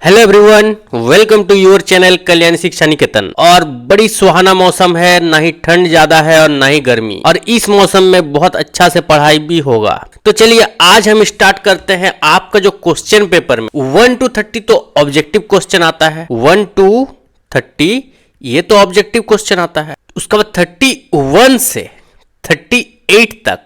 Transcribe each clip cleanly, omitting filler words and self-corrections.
Hello everyone, welcome to your channel Kalyan Shiksha Niketan. और बड़ी सुहाना मौसम है, ना ही ठंड ज्यादा है और ना ही गर्मी, और इस मौसम में बहुत अच्छा से पढ़ाई भी होगा। तो चलिए आज हम स्टार्ट करते हैं। आपका जो क्वेश्चन पेपर में 1 to 30 तो ऑब्जेक्टिव क्वेश्चन आता है, 1 to 30 ये तो ऑब्जेक्टिव क्वेश्चन आता है। उसके बाद 31 से 38 तक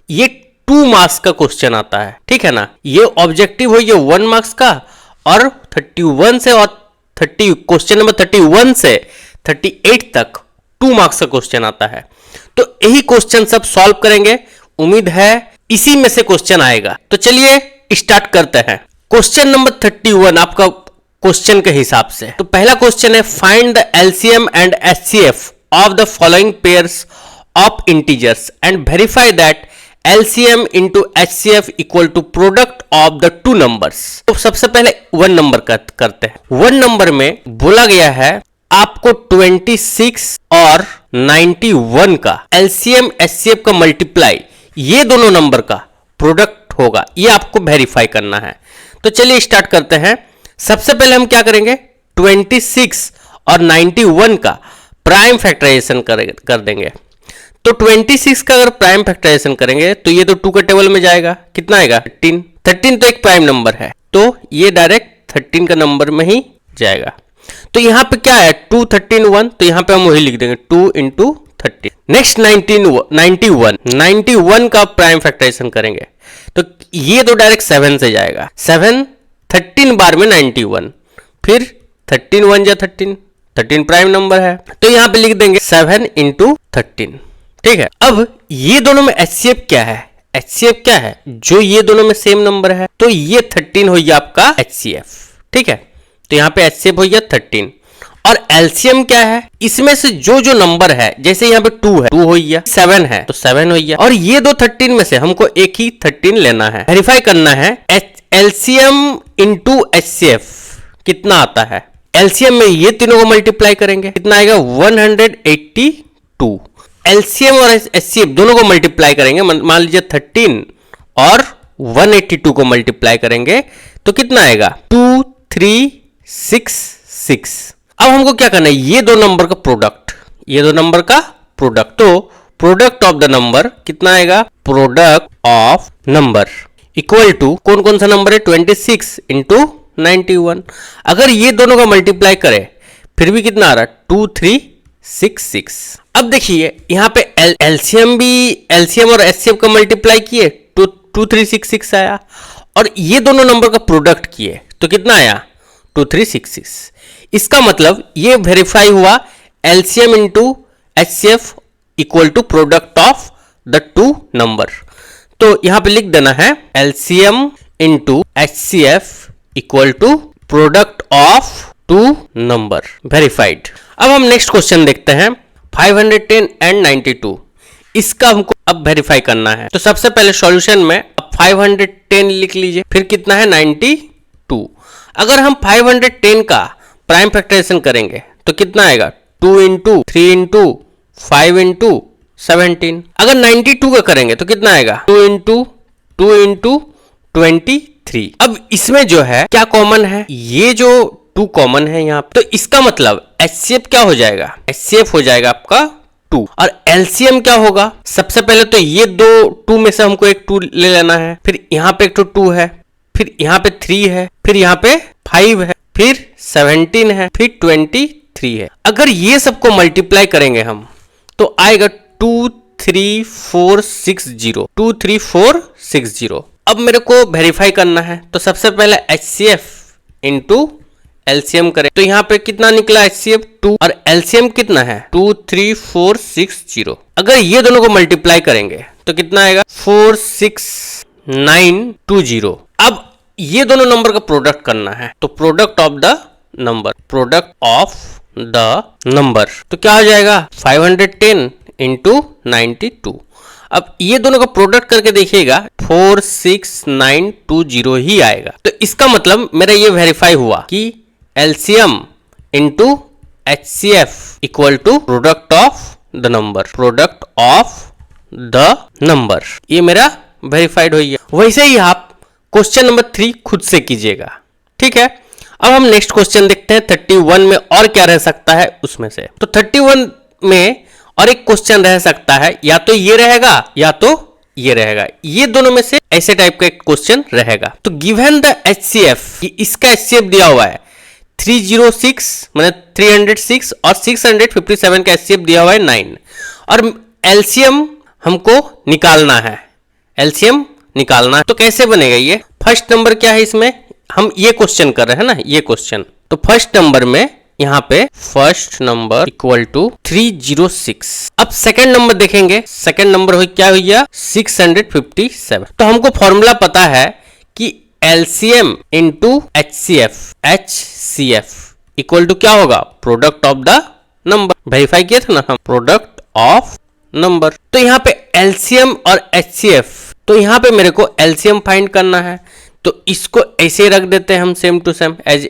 ये 2 मार्क्स का क्वेश्चन आता है, ठीक है ना। ये ऑब्जेक्टिव हो, ये 1 मार्क्स का, और 31 से और 30 क्वेश्चन नंबर 31 से 38 तक 2 मार्क्स का क्वेश्चन आता है। तो यही क्वेश्चन सब सॉल्व करेंगे, उम्मीद है इसी में से क्वेश्चन आएगा। तो चलिए स्टार्ट करते हैं। क्वेश्चन नंबर 31 आपका क्वेश्चन के हिसाब से, तो पहला क्वेश्चन है find the LCM and HCF of the following pairs of integers and verify that LCM into HCF equal to product of the 2 numbers. तो सबसे पहले 1 नंबर करते हैं। 1 नंबर में बोला गया है आपको 26 और 91 का LCM HCF का मल्टीप्लाई, ये दोनों नंबर का प्रोडक्ट होगा, ये आपको वेरीफाई करना है। तो चलिए स्टार्ट करते हैं। सबसे पहले हम क्या करेंगे, 26 और 91 का प्राइम फैक्टराइजेशन कर देंगे। तो 26 का अगर प्राइम फैक्टराइजेशन करेंगे तो ये तो 2 के टेबल में जाएगा, कितना आएगा 13 तो एक प्राइम नंबर है, तो ये डायरेक्ट 13 का नंबर में ही जाएगा। तो यहाँ पे क्या है 2 13 1, तो यहाँ पे हम वही लिख देंगे 2 into 13। नेक्स्ट 91 का प्राइम फैक्टराइजेशन करेंगे तो ये तो डायरेक्ट 7 से जाएगा, 7 13 बार में 91, फिर 13 1 जा 13 प्राइम नंबर है, तो यहाँ पे लिख देंगे 7 into 13, ठीक है। अब ये दोनों में HCF क्या है, HCF क्या है, जो ये दोनों में सेम नंबर है, तो ये 13 हो गया आपका HCF, ठीक है। तो यहाँ पे HCF हो गया 13। और LCM क्या है, इसमें से जो जो नंबर है, जैसे यहाँ पे 2 है 2 हो गया, 7 है तो 7 हो गया, और ये दो 13 में से हमको एक ही 13 लेना है, वेरीफाई करना है। LCM into HCF कितना आता है, LCM में ये तीनों को मल्टीप्लाई करेंगे, कितना आएगा 182। LCM और HCF दोनों को मल्टीप्लाई करेंगे, मान लीजिए 13 और 182 को मल्टीप्लाई करेंगे तो कितना आएगा 2366। अब हमको क्या करना है, ये दो नंबर का प्रोडक्ट, ये दो नंबर का प्रोडक्ट, तो प्रोडक्ट ऑफ द नंबर कितना आएगा, product of number equal to कौन कौन सा नंबर है 26 इंटू 91। अगर ये दोनों का मल्टीप्लाई करें फिर भी कितना आ रहा है 2366। अब देखिए यहाँ पे LCM और HCF का मल्टीप्लाई किए तो 2366 आया, और ये दोनों नंबर का प्रोडक्ट किए तो कितना आया 2366। इसका मतलब ये वेरीफाई हुआ LCM into HCF equal to product of the 2 number. तो यहाँ पे लिख देना है LCM into HCF equal to product of 2 number, verified. अब हम नेक्स्ट क्वेश्चन देखते हैं 510 एंड 92। इसका हमको अब वेरीफाई करना है। तो सबसे पहले सॉल्यूशन में अब 510 लिख लीजिए, फिर कितना है 92। अगर हम 510 का प्राइम फैक्टराइजेशन करेंगे तो कितना आएगा 2 इंटू 3 इंटू 5 इंटू 17। अगर 92 का करेंगे तो कितना आएगा 2 इंटू 23। अब इसमें जो है क्या कॉमन है, ये जो 2 कॉमन है यहाँ पे, तो इसका मतलब HCF क्या हो जाएगा, HCF हो जाएगा आपका 2, और LCM क्या होगा, सबसे पहले तो ये दो 2 में से हमको एक 2 ले लेना है, फिर यहाँ पे एक तो 2 है, फिर यहाँ पे 3 है, फिर यहाँ पे 5 है, फिर 17 है, फिर 23 है। अगर ये सबको मल्टीप्लाई करेंगे हम तो आएगा 23460। अब मेरे को वेरीफाई करना है, तो सबसे पहले HCF इंटू LCM करें तो यहाँ पे कितना निकला HCF 2, और LCM कितना है 23460। अगर ये दोनों को मल्टीप्लाई करेंगे तो कितना आएगा 46920। अब ये दोनों नंबर का प्रोडक्ट करना है, तो product of the number, product of the number, तो क्या हो जाएगा 510 इंटू 92। अब ये दोनों का प्रोडक्ट करके देखिएगा 46920 ही आएगा। तो इसका मतलब मेरा ये वेरीफाई हुआ कि LCM into HCF equal to product of the number, product of the number, ये मेरा वेरीफाइड हो गया। वैसे ही आप क्वेश्चन नंबर 3 खुद से कीजिएगा, ठीक है। अब हम नेक्स्ट क्वेश्चन देखते हैं 31 में और क्या रह सकता है उसमें से। तो 31 में और एक क्वेश्चन रह सकता है, या तो ये रहेगा या तो ये रहेगा, ये दोनों में से ऐसे टाइप का एक क्वेश्चन रहेगा। तो गिवन द एचसीएफ, इसका एचसीएफ दिया हुआ है 306 मतलब 306 और 657 का एचसीएफ दिया हुआ है 9 और एलसीएम हमको निकालना है, एलसीएम निकालना है। तो कैसे बनेगा ये? फर्स्ट नंबर क्या है इसमें, हम ये क्वेश्चन कर रहे हैं ना, ये क्वेश्चन। तो फर्स्ट नंबर में यहाँ पे फर्स्ट नंबर इक्वल टू 306। अब सेकंड नंबर देखेंगे, सेकंड नंबर हो क्या हुआ 657। तो हमको फॉर्मूला पता है कि LCM into HCF, HCF equal to क्या होगा, product of the number. Verify किया था ना हम, प्रोडक्ट ऑफ नंबर। तो यहाँ पे एलसीएम और एचसीएफ, तो यहाँ पे मेरे को एलसीएम फाइंड करना है, तो इसको ऐसे रख देते हैं हम same to same as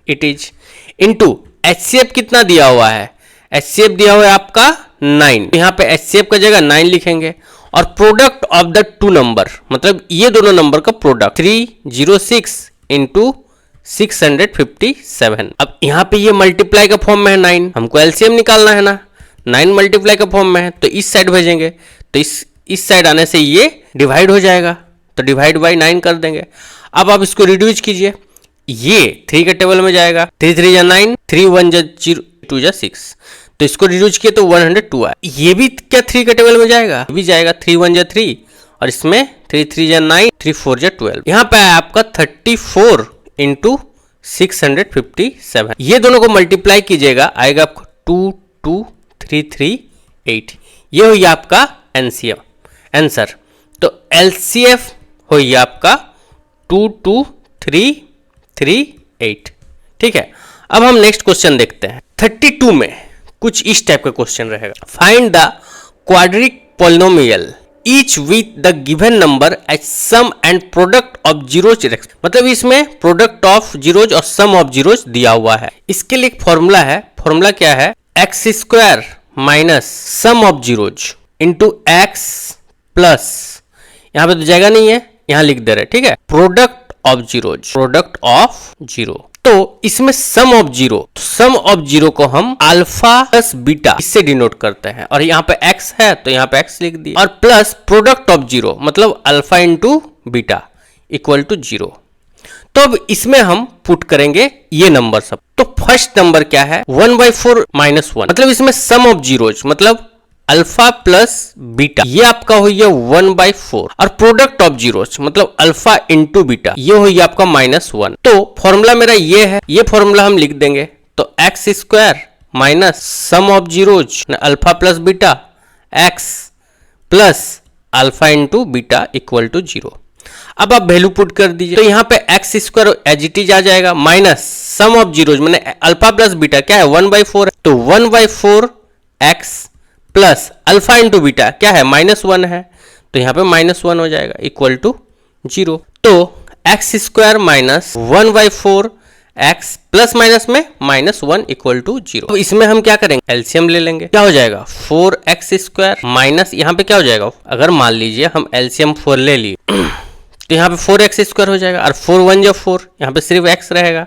it is, into HCF कितना दिया हुआ है, एचसीएफ दिया हुआ है आपका 9, यहाँ पे एचसीएफ का जगह 9 लिखेंगे और product of the two number मतलब ये दोनों नंबर का प्रोडक्ट 306 इंटू 657। अब यहाँ पे ये मल्टीप्लाई का फॉर्म में है 9, हमको एलसीएम निकालना है ना, 9 मल्टीप्लाई का फॉर्म में है, तो इस साइड भेजेंगे, तो इस साइड आने से ये डिवाइड हो जाएगा, तो डिवाइड बाई 9 कर देंगे। अब आप इसको रिड्यूस कीजिए, ये 3 के टेबल में जाएगा, 3 3 जा 9, 3 1 जा 0, 2 जा 6, तो इसको रिड्यूस किए तो 102 आया। ये भी क्या 3 के टेबल में जाएगा, ये भी जाएगा, 3 1 जा 3 और इसमें 3 3 जा 9, 3 4 जा 12। यहाँ पे आया आपका 34 इंटू 657। ये दोनों को मल्टीप्लाई कीजिएगा, आएगा आपको 22338। ये हुई आपका एनसीएम आंसर। तो एलसीएफ हुई आपका 22338। ठीक है, अब हम नेक्स्ट क्वेश्चन देखते हैं। 32 में कुछ इस टाइप का क्वेश्चन रहेगा, find the quadric polynomial each with the given number as sum and product of zeros. मतलब इसमें प्रोडक्ट ऑफ जीरोज और सम ऑफ जीरोज दिया हुआ है। इसके लिए एक फॉर्मूला है, फॉर्मूला क्या है, x square minus sum of zeros into x plus, यहाँ पे तो जगह नहीं है, यहाँ लिख दे रहे, ठीक है, product of zeros, product of zero. तो इसमें sum of zero, sum of zero को हम अल्फा प्लस बीटा इससे डिनोट करते हैं, और यहाँ पे एक्स है तो यहाँ पे एक्स लिख दिया, और प्लस प्रोडक्ट ऑफ जीरो मतलब alpha into beta equal to 0। तो अब इसमें हम पुट करेंगे ये नंबर सब। तो फर्स्ट नंबर क्या है 1/4 माइनस 1, मतलब इसमें सम ऑफ जीरोज मतलब अल्फा प्लस बीटा, ये आपका हुई है 1/4, और प्रोडक्ट ऑफ जीरोज मतलब अल्फा इंटू बीटा, ये हुई आपका -1। तो फॉर्मूला मेरा ये है, ये फॉर्मूला हम लिख देंगे। तो x square minus sum of zeros alpha plus beta x plus alpha into beta equal to 0। अब आप वैल्यू पुट कर दीजिए, तो यहाँ पे x square as it is आ जाएगा, माइनस सम ऑफ जीरोज मैंने अल्फा प्लस बीटा क्या है 1/4, तो 1/4 x plus alpha into beta क्या है -1 है, तो यहाँ पे -1 हो जाएगा इक्वल टू 0। तो x square minus 1/4 x plus minus में -1 इक्वल टू 0। तो इसमें हम क्या करेंगे, एलसीएम ले लेंगे, क्या हो जाएगा 4x स्क्वायर माइनस यहाँ पे क्या हो जाएगा, अगर मान लीजिए हम एलसीएम 4 ले लिए तो यहाँ पे 4x स्क्वायर हो जाएगा, और 4 1 जा 4, यहाँ पे सिर्फ x रहेगा,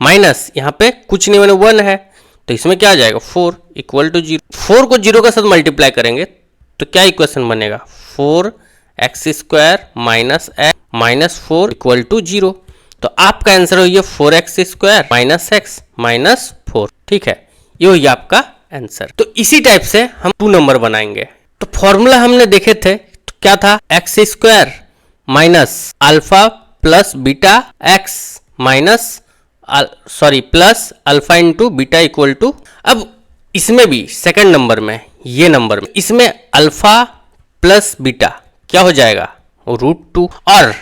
माइनस यहाँ पे कुछ नहीं मैंने 1 है, तो इसमें क्या आ जाएगा 4 इक्वल टू 0। 4 को 0 के साथ मल्टीप्लाई करेंगे तो क्या इक्वेशन बनेगा, 4x square minus x minus 4 equal to 0। तो आपका आंसर हो ये 4x square minus x minus 4। ठीक है, ये हो आपका आंसर। तो इसी टाइप से हम 2 नंबर बनाएंगे। तो फॉर्मूला हमने देखे थे, तो क्या था, x square minus alpha plus beta x minus plus alpha into beta equal to, अब इसमें भी सेकंड नंबर में, ये नंबर में, इसमें अल्फा प्लस बीटा क्या हो जाएगा √2, और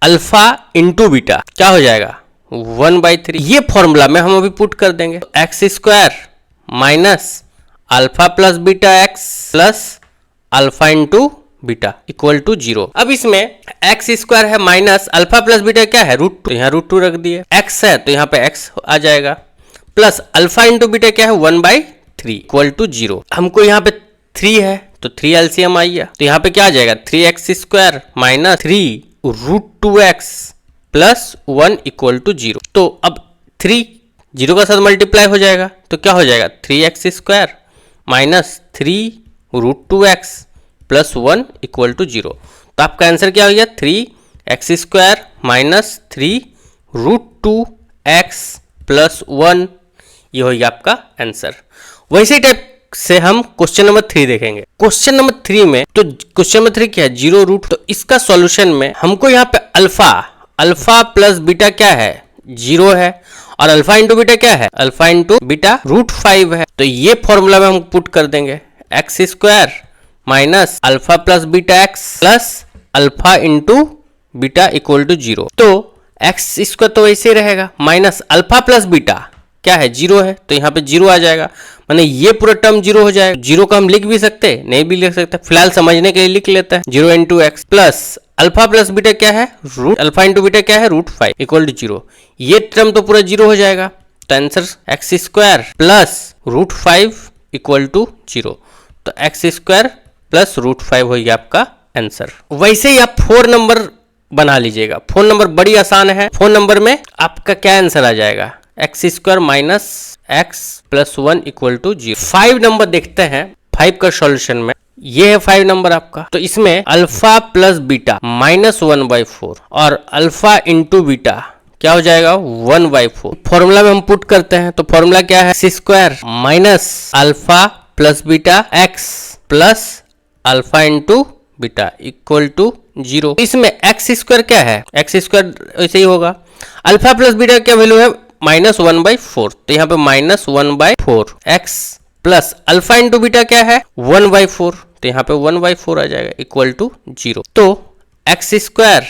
अल्फा इंटू बीटा क्या हो जाएगा 1/3। ये फॉर्मूला में हम अभी पुट कर देंगे, तो x square minus alpha plus beta x plus alpha into beta equal to 0। अब इसमें एक्स स्क्वायर है माइनस अल्फा प्लस बीटा क्या है √2, तो यहाँ √2 रख दिए, एक्स है तो यहाँ पे एक्स आ जाएगा, प्लस अल्फा इंटू बीटा क्या है 1/3 इक्वल टू 0। हमको यहाँ पे 3 है तो 3 एलसीएम आई है, तो यहाँ पे क्या आ जाएगा 3x square minus 3 √2x plus 1 equal to 0। तो अब 3 जीरो का साथ मल्टीप्लाई हो जाएगा तो क्या हो जाएगा 3x² minus 3√2x plus 1 equal to 0। तो आपका आंसर क्या हो गया 3x² माइनस 3√2x प्लस 1, ये हो गया आपका आंसर। वैसे टाइप से हम क्वेश्चन नंबर 3 देखेंगे। क्वेश्चन नंबर 3 में तो क्वेश्चन नंबर 3 क्या है 0 रूट, तो इसका सॉल्यूशन में हमको यहाँ पे अल्फा प्लस बीटा क्या है 0 है, और अल्फा इंटू बीटा क्या है अल्फा इंटू बीटा √5 है। तो ये फॉर्मूला में हम पुट कर देंगे x² minus alpha plus beta x plus alpha into beta equal to 0। तो x² तो वैसे ही रहेगा माइनस अल्फा प्लस बीटा क्या है 0 है, तो यहाँ पे 0 आ जाएगा, माने ये पूरा टर्म 0 हो जाएगा। 0 को हम लिख भी सकते हैं, नहीं भी लिख सकते, फिलहाल समझने के लिए लिख लेते हैं 0 into x plus alpha plus beta क्या है अल्फा इंटू बीटा क्या है √5 इक्वल टू 0। ये टर्म तो पूरा 0 हो जाएगा, तो answer x² plus √5 equal to 0। तो x² प्लस √5 हो गया आपका आंसर। वैसे ही आप 4 नंबर बना लीजिएगा। 4 नंबर बड़ी आसान है। 4 नंबर में आपका क्या आंसर आ जाएगा x² minus x plus 1 equal to 0। 5 number देखते हैं। 5 का सॉल्यूशन में ये है 5 नंबर आपका, तो इसमें अल्फा प्लस बीटा -1/4 और अल्फा इंटू बीटा क्या हो जाएगा 1/4। फॉर्मूला में हम पुट करते हैं, तो फॉर्मूला क्या है x² minus alpha plus beta x plus alpha into beta equal to 0। इसमें x² क्या है x² ऐसे ही होगा। अल्फा प्लस बीटा क्या वैल्यू है -1/4, तो यहाँ पे -1/4 x plus alpha into beta क्या है 1/4, तो यहाँ पे 1/4 आ जाएगा इक्वल टू 0। तो x²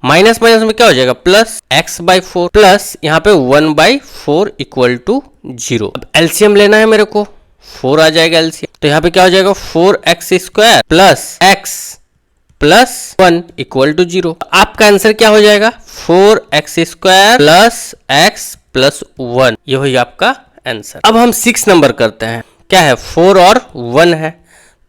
माइनस माइनस में क्या हो जाएगा प्लस x/4 प्लस यहाँ पे 1/4 इक्वल टू 0। अब एलसीएम लेना है मेरे को, 4 आ जाएगा एलसीएम, तो यहाँ पे क्या हो जाएगा 4x² plus x plus 1 equal to 0। आपका आंसर क्या हो जाएगा 4x² प्लस x प्लस 1, ये हो आपका आंसर। अब हम 6 नंबर करते हैं। क्या है 4 और 1 है,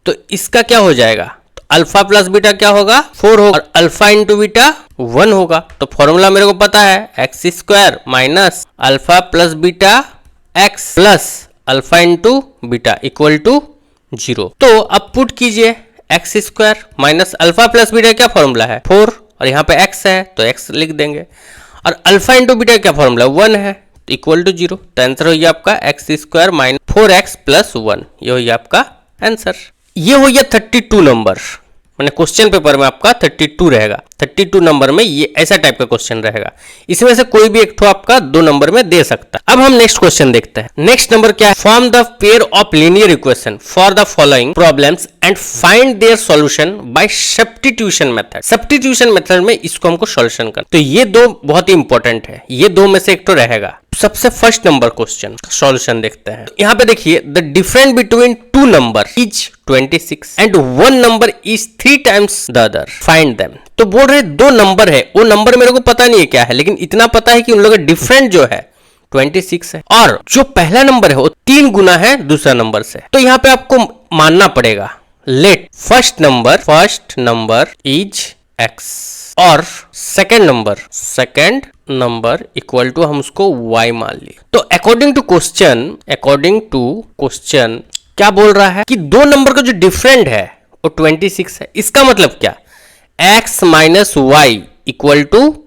तो इसका क्या हो जाएगा तो अल्फा प्लस बीटा क्या होगा 4 होगा और अल्फा इंटू बीटा 1 होगा। तो फॉर्मूला मेरे को पता है x² minus alpha plus beta x plus alpha into beta equal to 0। तो अब पुट कीजिए x² minus alpha plus beta क्या फॉर्मूला है 4 और यहाँ पे x है तो x लिख देंगे, और अल्फा इंटू बीटा क्या फॉर्मूला 1 है तो इक्वल टू 0। तो आंसर हो गया आपका x² माइनस 4x प्लस 1, ये हो गया आपका आंसर। ये हो गया 32 नंबर, मैंने क्वेश्चन पेपर में आपका 32 रहेगा। 32 नंबर में ये ऐसा टाइप का क्वेश्चन रहेगा, इसमें से कोई भी एक ठो आपका 2 नंबर में दे सकता है। अब हम नेक्स्ट क्वेश्चन देखते हैं। नेक्स्ट नंबर क्या है form the pair of linear equation for the following problems and find their solution bye substitution method. Substitution method में इसको हमको सॉल्यूशन करना, तो ये 2 बहुत ही इंपॉर्टेंट है, ये 2 में से एक तो रहेगा। सबसे फर्स्ट नंबर क्वेश्चन सॉल्यूशन देखते हैं। यहाँ पे देखिए the difference between 2 number is 26 and 1 number is 3 times the other, find them. तो बोल रहे 2 नंबर है, वो नंबर मेरे को पता नहीं है क्या है, लेकिन इतना पता है कि उन लोगों का डिफरेंट जो है 26 है, और जो पहला नंबर है वो 3 गुना है दूसरा नंबर से। तो यहाँ पे आपको मानना पड़ेगा let first number is x और सेकंड नंबर इक्वल टू हम उसको y मान लिए। तो अकॉर्डिंग टू क्वेश्चन क्या बोल रहा है कि 2 नंबर का जो डिफरेंट है वो 26 है। इसका मतलब क्या x minus y equal to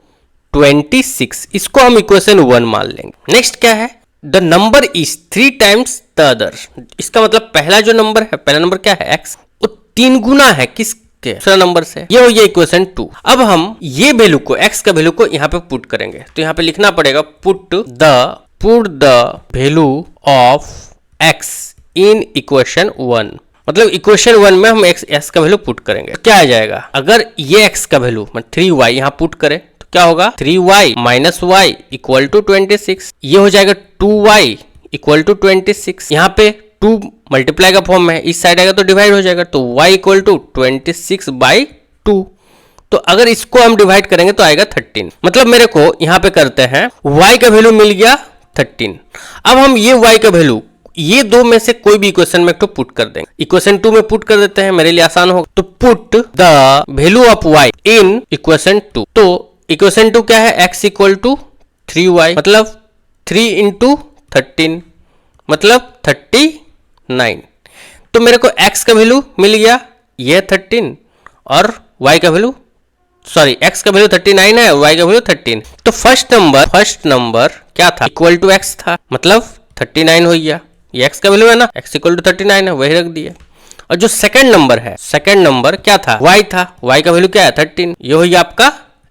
26, इसको हम इक्वेशन 1 मान लेंगे। नेक्स्ट क्या है the number is 3 times the other, इसका मतलब पहला जो नंबर है, पहला नंबर क्या है x, वो 3 गुना है किसके दूसरा नंबर से, ये हो गया इक्वेशन 2। अब हम ये वैल्यू को x का वैल्यू को यहाँ पे पुट करेंगे, तो यहाँ पे लिखना पड़ेगा put the value of x in equation 1, मतलब इक्वेशन 1 में हम x का वैल्यू पुट करेंगे। क्या आ जाएगा अगर ये x का वैल्यू 3y यहाँ पुट करें तो क्या होगा 3y minus y equal to 26, ये हो जाएगा 2y इक्वल टू 26। यहाँ पे 2 मल्टीप्लाई का फॉर्म है, इस साइड आएगा तो डिवाइड हो जाएगा, तो y इक्वल टू 26/2। तो अगर इसको हम डिवाइड करेंगे तो आएगा 13। मतलब मेरे को यहाँ पे करते हैं y का वैल्यू मिल गया 13। अब हम ये y का वैल्यू ये 2 में से कोई भी इक्वेशन में तो पुट कर देंगे, इक्वेशन 2 में पुट कर देते हैं, मेरे लिए आसान होगा। तो put the value of y in equation 2, तो इक्वेशन 2 क्या है x इक्वल टू 3y, मतलब 3 इंटू 13 मतलब 39। तो मेरे को x का वैल्यू मिल गया, ये 13 और y का वैल्यू x का वैल्यू 39 है, y का वैल्यू 13। तो फर्स्ट नंबर क्या था, इक्वल टू x था, मतलब 39 हो गया। ये x का वैल्यू है ना, x इक्वल टू 39 है, वही रख दिए। और जो सेकंड नंबर क्या था, y था, y का वैल्यू क्या है 13। ये हो गया आपका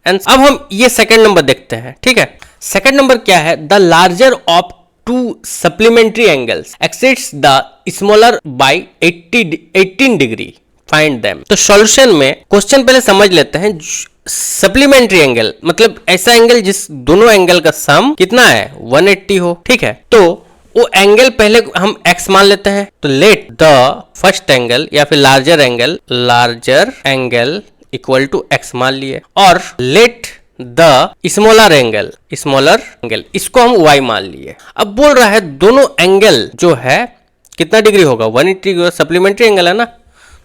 आंसर। अब हम ये सेकंड नंबर देखते हैं, ठीक है। सेकंड नंबर क्या है, the larger of two supplementary angles exits the smaller by 18 degree, find them. तो सॉल्यूशन में क्वेश्चन पहले समझ लेते हैं। सप्लीमेंट्री एंगल मतलब ऐसा एंगल जिस दोनों एंगल का सम कितना है 180 हो, ठीक है। तो वो एंगल पहले हम x मान लेते हैं। तो लेट द फर्स्ट एंगल या फिर larger angle equal to x मान लिए, और लेट द स्मॉलर एंगल इसको हम y मान लिए। अब बोल रहा है दोनों एंगल जो है कितना डिग्री होगा, 180, सप्लीमेंट्री एंगल है ना।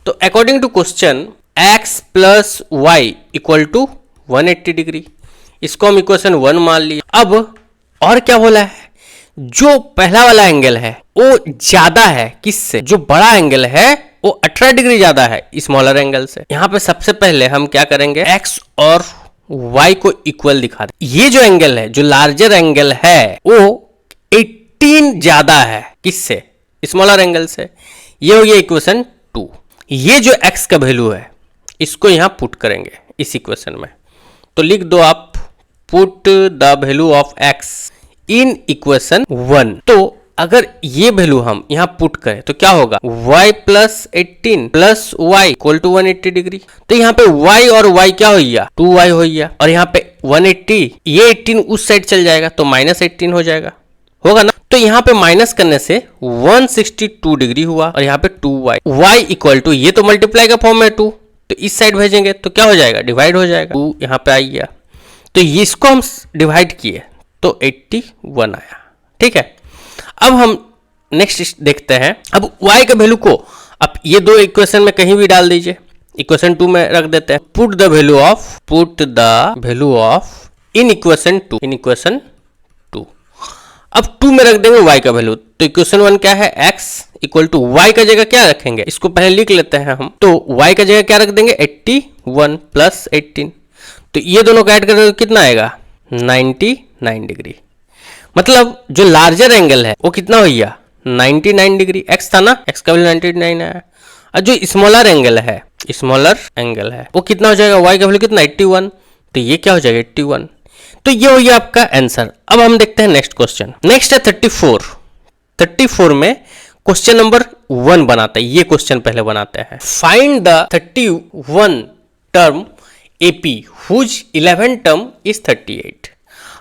तो according to question x plus y equal to 180 degree, इसको हम इक्वेशन 1 मान लिए। अब और क्या बोला है, जो पहला वाला एंगल है वो ज्यादा है किससे, जो बड़ा एंगल है वो 18 डिग्री ज्यादा है स्मॉलर एंगल से। यहाँ पे सबसे पहले हम क्या करेंगे, x और y को इक्वल दिखा दे। ये जो एंगल है, जो लार्जर एंगल है वो 18 ज्यादा है किससे, स्मॉलर एंगल से। ये हो गया इक्वेशन 2। ये जो x का वैल्यू है इसको यहां पुट करेंगे इस इक्वेशन में। तो लिख दो आप, put the value of x in equation 1। तो अगर ये वैल्यू हम यहां पुट करें तो क्या होगा, y plus 18 plus y equal to 180 degree. तो यहाँ पे y और y क्या हो गया, 2y हो गया, और यहाँ पे 180, ये 18 उस साइड चल जाएगा तो माइनस 18 हो जाएगा, होगा ना। तो यहाँ पे माइनस करने से 162 डिग्री हुआ, और यहाँ पे 2y, y इक्वल टू, ये तो मल्टीप्लाई का फॉर्म है 2, तो इस साइड भेजेंगे तो क्या हो जाएगा, डिवाइड हो जाएगा, 2 यहाँ पे आ गया। तो इसको हम डिवाइड किए तो 81 आया, ठीक है। अब हम नेक्स्ट देखते हैं। अब y का वैल्यू को अब ये दो इक्वेशन में कहीं भी डाल दीजिए, इक्वेशन 2 में रख देते हैं। Put the value of in equation 2। अब 2 में रख देंगे y का वैल्यू। तो इक्वेशन 1 क्या है, x इक्वल टू y का जगह क्या रखेंगे, इसको पहले लिख लेते हैं हम। तो y का जगह क्या रख देंगे, 81 प्लस 18। तो ये दोनों का ऐड करेंगे तो कितना आएगा, 99 डिग्री। मतलब जो लार्जर एंगल है वो कितना हो गया, 99 डिग्री। x था ना, x का वैल्यू 99 आया। और जो स्मॉलर एंगल है वो कितना हो जाएगा, y का वैल्यू कितना 81, तो ये क्या हो जाएगा 81। तो ये हो गया आपका आंसर। अब हम देखते हैं नेक्स्ट क्वेश्चन। नेक्स्ट है 34 में क्वेश्चन नंबर 1 बनाते हैं। ये क्वेश्चन पहले बनाते हैं। Find the 31 term AP whose 11 term is 38।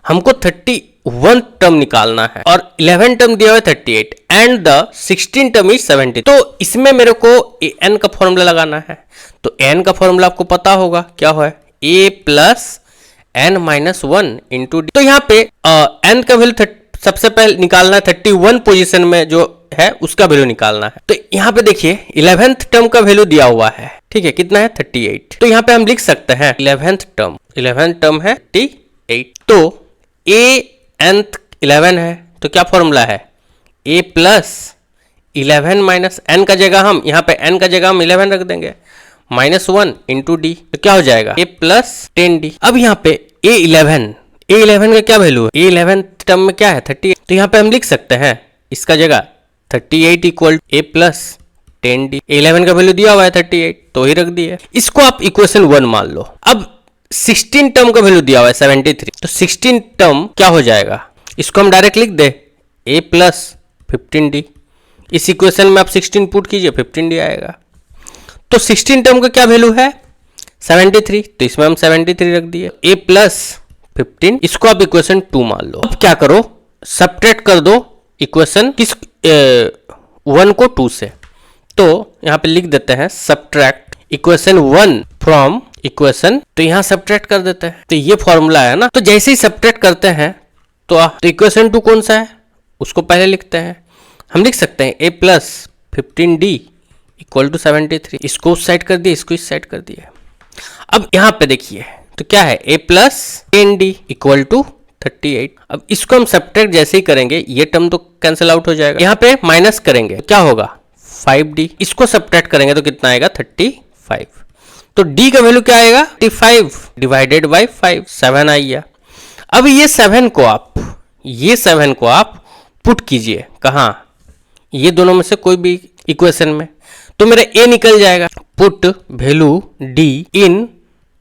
हमको 31 टर्म निकालना है और 11 टर्म दिया हुआ है 38 एंड द 16 टर्म इज 70। तो इसमें मेरे को n का फॉर्मूला लगाना है। तो n का फॉर्मूला आपको पता होगा क्या है, a plus n minus 1 into D. तो यहाँ पे n का वैल्यू सबसे पहले निकालना है, 31 पोजीशन में जो है उसका वैल्यू निकालना है। तो यहाँ पे देखिए 11th टर्म का वैल्यू दिया हुआ है, ठीक है, कितना है 38। तो यहाँ पे हम लिख सकते हैं 11th टर्म है 38। तो a nth 11 है, तो क्या फॉर्मूला है, a प्लस 11 माइनस n का जगह हम यहाँ पे n का जगह हम 11 रख देंगे, माइनस 1 इंटू डी। तो क्या हो जाएगा, a प्लस 10d। अब यहाँ पे a11 का क्या वैल्यू है, a11 टर्म में क्या है 38। तो यहाँ पे हम लिख सकते हैं इसका जगह 38 equal a plus 10d। a11 का वैल्यू दिया हुआ है 38, तो ही रख दिए। इसको आप इक्वेशन 1 मान लो। अब 16 टर्म का वैल्यू दिया हुआ है 73। तो 16 टर्म क्या हो जाएगा, इसको हम डायरेक्ट लिख दे a प्लस 15d। इस इक्वेशन में आप 16 पुट कीजिए 15d आएगा। तो 16 टर्म का क्या वैल्यू है 73, तो इसमें हम 73 रख दिए। a प्लस 15, इसको आप इक्वेशन 2 मान लो। अब क्या करो, सब्ट्रैक्ट कर दो इक्वेशन 1 को 2 से। तो यहाँ पे लिख देते हैं सब्ट्रैक्ट इक्वेशन 1 फ्रॉम इक्वेशन, तो यहाँ सब्ट्रैक्ट कर देते हैं। तो ये फॉर्मूला है ना, तो जैसे ही सब्ट्रैक्ट करते हैं तो इक्वेशन 2 कौन सा है उसको पहले लिखते हैं। हम लिख सकते हैं a plus 15d equal to 73। इसको उस साइड कर दिए, इसको इस साइड कर दिए। अब यहाँ पे देखिए तो क्या है, a plus 10d equal to 38। अब इसको हम सब्ट्रैक्ट जैसे ही करेंगे ये टर्म तो कैंसिल आउट हो जाएगा, यहाँ पे माइनस करेंगे क्या होगा 5d, इसको सब्ट्रैक्ट करेंगे तो कितना आएगा 35। तो d का वैल्यू क्या आएगा 35 डिवाइडेड बाई 5, 7 आ गया। अब ये 7 को आप पुट कीजिए कहाँ, ये दोनों में से कोई भी इक्वेशन में, तो मेरा a निकल जाएगा। Put value d in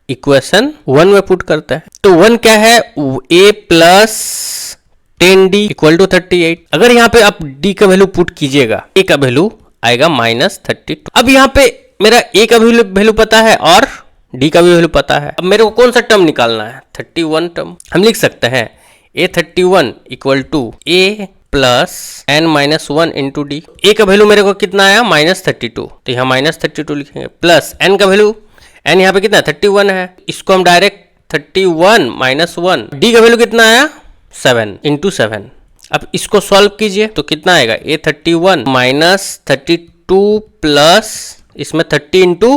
equation 1 में पुट करते हैं, तो 1 क्या है a plus 10d equal to 38। अगर यहाँ पे आप d का वैल्यू पुट कीजिएगा, a का वैल्यू आएगा -32। अब यहाँ पे मेरा a का वैल्यू पता है और d का भी वैल्यू पता है। अब मेरे को कौन सा टर्म निकालना है 31 टर्म। हम लिख सकते हैं a31 equal to a plus n-1 into D. A का वैल्यू मेरे को कितना आया -32, तो यहाँ -32 लिखेंगे, प्लस n का वैल्यू, n यहाँ पे कितना 31 है, इसको हम डायरेक्ट 31 -1, डी का वैल्यू कितना आया 7 इंटू 7। अब इसको सॉल्व कीजिए तो कितना आएगा a31 -32 प्लस इसमें 30 इंटू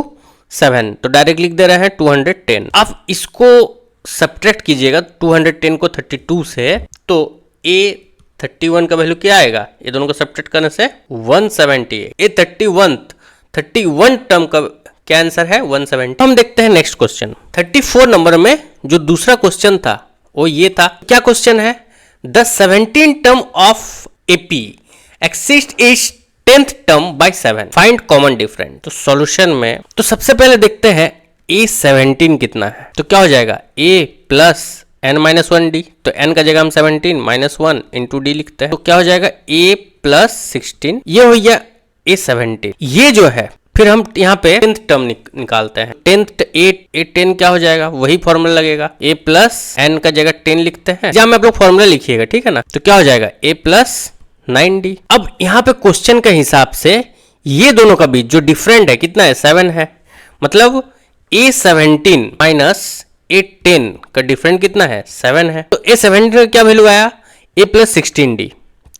7, तो डायरेक्ट लिख दे रहे हैं 210। अब इसको सब्ट्रैक्ट कीजिएगा 210 को 32 से, तो a31 का वैल्यू क्या आएगा, ये दोनों को सब्ट्रैक्ट करने से 178। ये 31 टर्म का क्या आंसर है 170। हम देखते हैं नेक्स्ट क्वेश्चन 34 नंबर में जो दूसरा क्वेश्चन था वो ये था। क्या क्वेश्चन है, the 17 term of AP exist is 10th term by 7, find common difference. तो सॉल्यूशन में तो सबसे पहले देखते हैं a17 कितना है, तो क्या हो जाएगा a प्लस n-1d, तो n का जगह हम 17 -1 इंटू डी लिखते हैं, तो क्या हो जाएगा a प्लस 16, ये हो गया a17। ये जो है फिर हम यहाँ पे 10th टर्म निकालते हैं, 10th a10 क्या हो जाएगा, वही फॉर्मूला लगेगा, a प्लस n का जगह 10 लिखते हैं, जहाँ में आप लोग फॉर्मूला लिखिएगा, ठीक है ना, तो क्या हो जाएगा a प्लस 9d। अब यहाँ पे क्वेश्चन के हिसाब से ये दोनों का बीच जो डिफरेंट है कितना है 7 है, मतलब a17 माइनस a10 का डिफरेंट कितना है 7 है, तो a17 का क्या वैल्यू आया a प्लस 16d,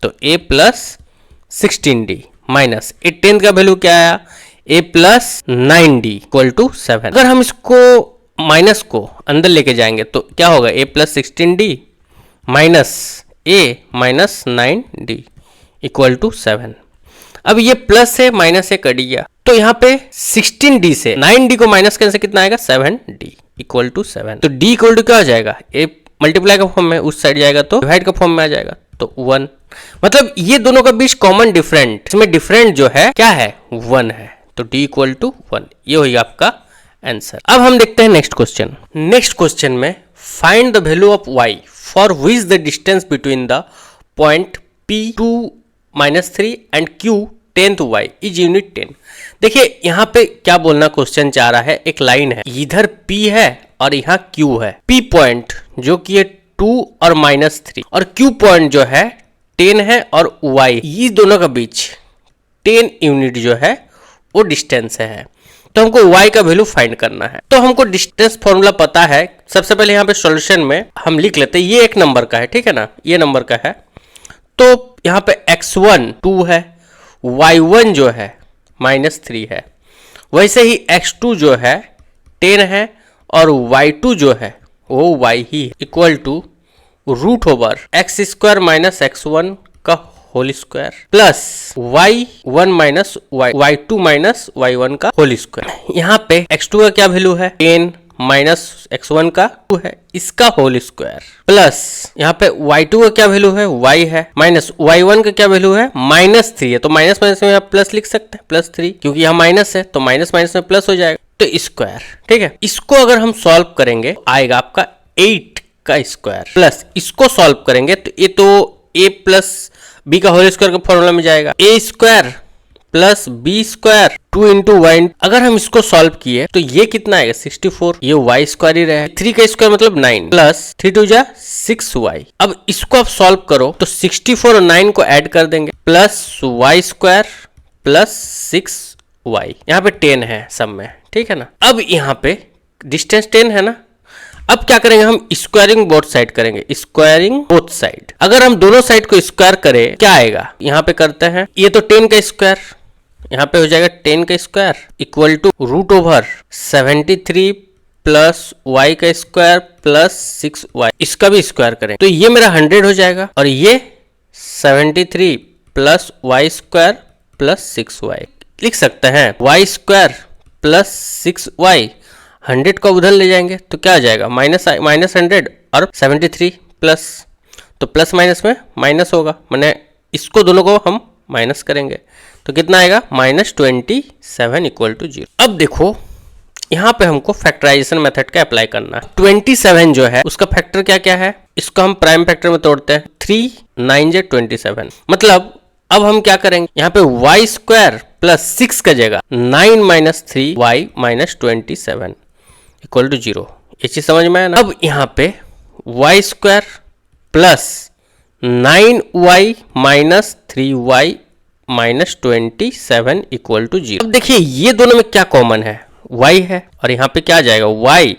तो a plus 16d minus a10 का वैल्यू क्या आया a plus 9d equal to 7। अगर हम इसको माइनस को अंदर लेके जाएंगे तो क्या होगा a plus 16d minus a minus 9d equal to 7। अब ये प्लस है माइनस से कट गया, तो यहाँ पे 16d से 9d को माइनस करने से कितना आएगा 7d इक्वल टू 7। तो d इक्वल टू क्या हो जाएगा, a मल्टीप्लाई का फॉर्म में उस साइड जाएगा तो डिवाइड का फॉर्म में आ जाएगा, तो 1। मतलब ये दोनों का बीच कॉमन डिफरेंट, इसमें डिफरेंट जो है क्या है 1 है, तो d इक्वल टू 1, ये होगा आपका आंसर। अब हम देखते हैं नेक्स्ट क्वेश्चन। नेक्स्ट क्वेश्चन में find the value of y for which the distance between the point p2 -3 and q 10th y is unit 10। देखिए यहाँ पे क्या बोलना क्वेश्चन चाह रहा है, एक लाइन है, इधर p है और यहाँ q है, p पॉइंट जो कि है 2 और -3 और q पॉइंट जो है 10 है और y, ये दोनों का बीच 10 यूनिट जो है वो डिस्टेंस है, तो हमको y का वैल्यू फाइंड करना है। तो हमको डिस्टेंस फॉर्मूला पता है, सबसे पहले यहाँ पे सॉल्यूशन में हम लिख लेते हैं, ये एक नंबर का है, ठीक है ना, ये नंबर का है, तो यहाँ पे x1 2 है, y1 जो है -3 है, वैसे ही x2 जो है 10 है और y2 जो है वो y ही equal to root over x² minus x1 का whole square plus y1 minus y2 minus y1 का होल स्क्वायर। यहाँ पे x2 का क्या वैल्यू है 10 माइनस x1 का 2 है, इसका होल स्क्वायर प्लस यहाँ पे y2 का क्या वैल्यू है y है, माइनस y1 का क्या वैल्यू है -3 है, तो माइनस माइनस में आप प्लस लिख सकते हैं +3, क्योंकि यहाँ माइनस है तो माइनस माइनस में प्लस हो जाएगा, तो स्क्वायर, ठीक है। इसको अगर हम सॉल्व करेंगे आएगा आपका 8 का स्क्वायर, प्लस इसको सॉल्व करेंगे तो ये तो a प्लस b का होल स्क्वायर का फॉर्मूला में जाएगा, a square plus B square 2 into y. अगर हम इसको सॉल्व किए तो ये कितना आएगा 64, ये वाई स्क्वायर ही रहे, 3 का स्क्वायर मतलब 9 प्लस 3 2 जा 6y। अब इसको आप सॉल्व करो तो 64 और 9 को ऐड कर देंगे plus y square plus 6y, यहाँ पे 10 है सब में, ठीक है ना। अब यहाँ पे डिस्टेंस 10 है ना, अब क्या करेंगे हम स्क्वायरिंग बोथ साइड करेंगे, स्क्वायरिंग बोथ साइड। अगर हम दोनों साइड को स्क्वायर करें क्या आएगा, यहाँ पे करते हैं, ये तो 10 का स्क्वायर, यहाँ पे हो जाएगा 10 का square equal to root over 73 plus y का स्क्वायर प्लस 6y, इसका भी स्क्वायर करें तो ये मेरा 100 हो जाएगा, और ये 73 plus y square plus 6y लिख सकते हैं। वाई स्क्वायर प्लस 6y 100 को उधर ले जाएंगे तो क्या आ जाएगा, माइनस 100 और 73 प्लस, तो प्लस माइनस में माइनस होगा, मैंने इसको दोनों को हम माइनस करेंगे तो कितना आएगा, -27 इक्वल टू 0। अब देखो यहाँ पे हमको फैक्टराइजेशन मेथड का अप्लाई करना है। 27 जो है उसका फैक्टर क्या क्या है, इसको हम प्राइम फैक्टर में तोड़ते हैं। 3 9 जे 27, मतलब अब हम क्या करेंगे, यहाँ पे वाई स्क्वायर प्लस 6 का जगह 9 minus 3y minus 27 equal to 0, ये चीज समझ में आया ना। अब यहाँ पे y square plus 9y minus 3y minus 27 equal to 0। अब देखिए ये दोनों में क्या कॉमन है, y है, और यहाँ पे क्या आ जाएगा y,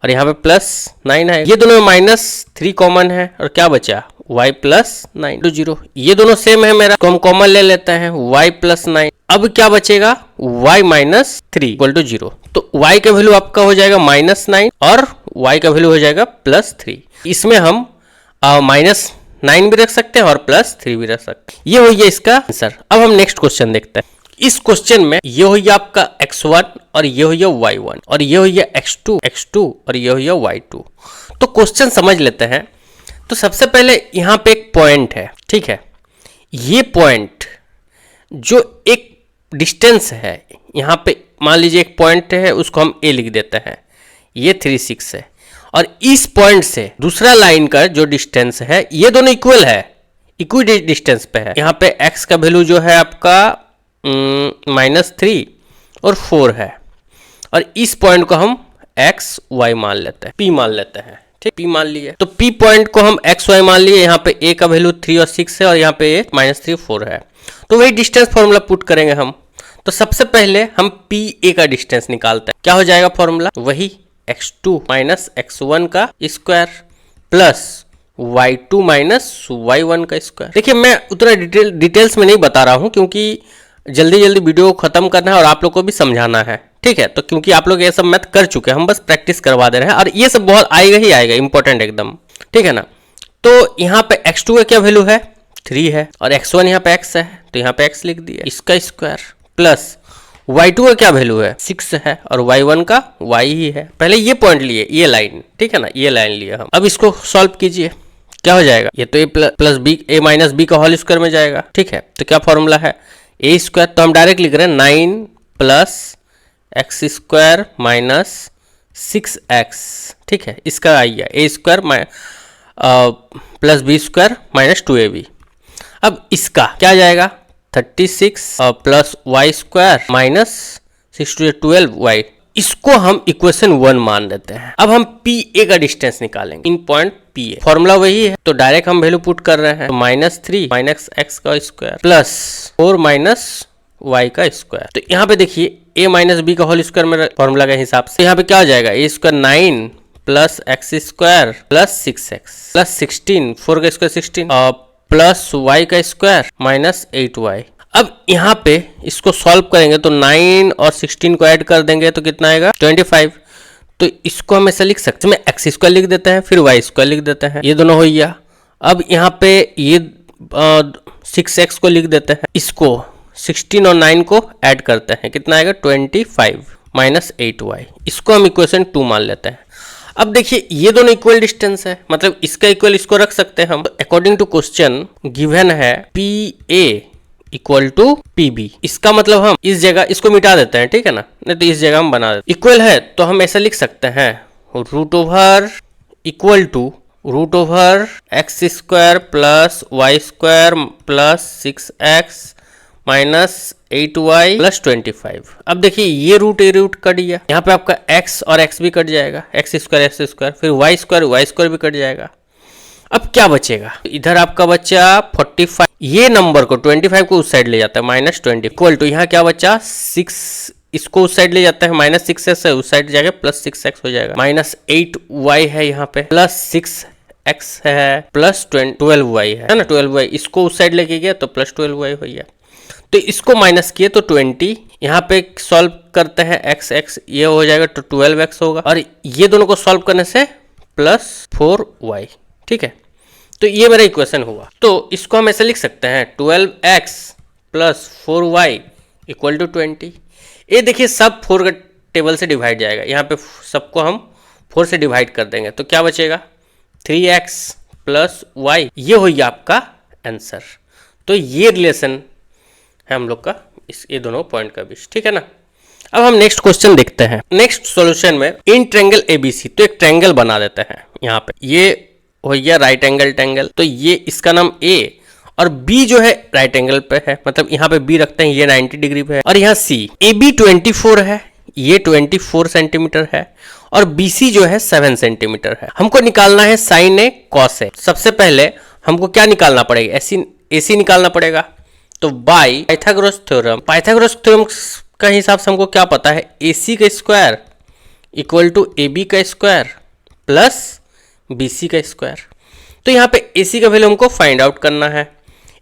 और यहाँ पे प्लस 9 है, ये दोनों में -3 कॉमन है, और क्या बचा y प्लस 9 टू 0, ये दोनों सेम है मेरा, तो हम कॉमन ले लेते हैं y प्लस 9। अब क्या बचेगा, y माइनस 3 इक्वल टू 0, तो y का वैल्यू आपका हो जाएगा -9 और y का वैल्यू हो जाएगा +3। इसमें हम -9 भी रख सकते हैं और +3 भी रख सकते हैं। ये हो गया इसका आंसर। अब हम नेक्स्ट क्वेश्चन देखते हैं। इस क्वेश्चन में ये हो गया आपका x1 और ये हो गया y1 और ये हो गया x2 और ये हो गया y2। तो क्वेश्चन समझ लेते हैं। तो सबसे पहले यहाँ पे एक पॉइंट है, ठीक है, ये पॉइंट जो एक डिस्टेंस है, यहाँ पे मान लीजिए एक पॉइंट है, उसको हम a लिख देते हैं, ये 3 6 है, और इस पॉइंट से दूसरा लाइन का जो डिस्टेंस है ये दोनों इक्वल है, इक्वल डिस्टेंस पे है। यहाँ पे x का वैल्यू जो है आपका -3 और 4 है, और इस पॉइंट को हम x y मान लेते हैं, p मान लेते हैं, ठीक, p मान लिए। तो p पॉइंट को हम x y मान लिए, यहाँ पे a का वैल्यू 3 और 6 है और यहाँ पे -3 4 है, तो वही डिस्टेंस फॉर्मूला पुट करेंगे हम। तो सबसे पहले हम p a का डिस्टेंस निकालते हैं। क्या हो जाएगा फॉर्मूला, वही x2 माइनस x1 का square plus y2 minus y1 का स्क्वायर। देखिए मैं उतना डिटेल्स में नहीं बता रहा हूँ, क्योंकि जल्दी जल्दी वीडियो को खत्म करना है और आप लोग को भी समझाना है, ठीक है। तो क्योंकि आप लोग ये सब मैथ कर चुके हैं, हम बस प्रैक्टिस करवा दे रहे हैं, और ये सब बहुत आएगा ही आएगा, इंपॉर्टेंट एकदम, ठीक है ना। तो यहाँ पे x2 का क्या वैल्यू है, 3 है, और x1 यहाँ पे x है, तो यहाँ पे x लिख दिया, इसका स्क्वायर प्लस y2 का क्या वैल्यू है, 6 है, और y1 का y ही है। पहले ये पॉइंट लिए, ये लाइन, ठीक है ना, ये लाइन लिए हम। अब इसको सॉल्व कीजिए, क्या हो जाएगा, ये तो a माइनस बी का होल स्क्वायर में जाएगा, ठीक है। तो क्या फॉर्मूला है, a स्क्वायर, तो हम डायरेक्ट लिख रहे हैं 9 plus x square minus 6x, ठीक है, इसका आइए a square plus B square minus 2ab। अब इसका क्या जाएगा, 36 plus y square minus 6 to 12y, इसको हम इक्वेशन 1 मान लेते हैं। अब हम PA का डिस्टेंस निकालेंगे इन पॉइंट PA, फॉर्मूला वही है, तो डायरेक्ट हम वैल्यू पुट कर रहे हैं, तो -3 माइनस x का स्क्वायर प्लस 4 माइनस y का स्क्वायर। तो यहाँ पे देखिए a माइनस बी का होल स्क्वायर में फॉर्मूला के हिसाब से यहाँ पे क्या हो जाएगा, a square 9 plus x square plus 6x plus 16, 4 का स्क्वायर 16 और प्लस y का स्क्वायर माइनस 8y। अब यहाँ पे इसको सॉल्व करेंगे तो 9 और 16 को ऐड कर देंगे तो कितना आएगा, 25। तो इसको हम ऐसा लिख सकते हैं, एक्स स्क्वायर लिख देते हैं, फिर वाई स्क्वायर लिख देते हैं, ये दोनों हो गया। अब यहाँ पे ये 6x को लिख देते हैं, इसको 16 और 9 को ऐड करते हैं, कितना आएगा, 25 माइनस 8y, इसको हम इक्वेशन 2 मान लेते हैं। अब देखिए ये दोनों इक्वल डिस्टेंस है, मतलब इसका इक्वल इसको रख सकते हैं हम। अकॉर्डिंग टू क्वेश्चन गिवन है PA इक्वल टू PB, इसका मतलब हम इस जगह इसको मिटा देते हैं, ठीक है ना, नहीं तो इस जगह हम बना देते। इक्वल है तो हम ऐसा लिख सकते हैं, root over equal to root over x square plus y square plus 6x minus 8y plus 25। अब देखिए ये रूट कट गया, यहाँ पे आपका x और x भी कट जाएगा, एक्स स्क्वायर फिर वाई स्क्वायर भी कट जाएगा। अब क्या बचेगा, इधर आपका बच्चा 45, ये नंबर को 25 को उस साइड ले जाता है, -20 इक्वल टू यहाँ क्या बचा 6, इसको उस साइड ले जाता है, -6x है, उस साइड जाएगा प्लस 6x हो जाएगा, -8y है यहाँ पे, प्लस 6x है, प्लस 12y है ना, 12y, इसको उस साइड लेके गया तो प्लस 12y हो गया। तो इसको माइनस किए तो 20 यहाँ पे सॉल्व करते हैं x x, ये हो जाएगा तो 12x होगा, और ये दोनों को सॉल्व करने से +4y। ठीक है, तो ये मेरा इक्वेशन हुआ। तो इसको हम ऐसे लिख सकते हैं 12x + 4y = 20। ये देखिए सब 4 का टेबल से डिवाइड जाएगा, यहाँ पे सबको हम 4 से डिवाइड कर देंगे तो क्या बचेगा 3x + y। ये होगी आपका आंसर। तो ये रिलेशन है हम लोग का ये दोनों पॉइंट का बीच। ठीक है ना। अब हम नेक्स्ट क्वेश्चन देखते हैं। नेक्स्ट सॉल्यूशन में इन ट्रायंगल एबीसी, तो एक ट्रायंगल बना देते हैं। यहाँ पे ये हो गया राइट एंगल ट्रायंगल, तो ये इसका नाम ए और बी जो है राइट एंगल पे है, मतलब यहाँ पे बी रखते हैं, ये 90 डिग्री पे है, और यहाँ सी। ए बी 24 है, ये 24 सेंटीमीटर है, और बी सी जो है 7 सेंटीमीटर है। हमको निकालना है साइन ए कॉस ए। सबसे पहले हमको क्या निकालना पड़ेगा, ए सी निकालना पड़ेगा। तो बाय पाइथागोरस थ्योरम का हिसाब से हमको क्या पता है, ए सी का स्क्वायर = ए बी का स्क्वायर प्लस बी सी का स्क्वायर। तो यहाँ पे ए सी का वैल्यू हमको फाइंड आउट करना है।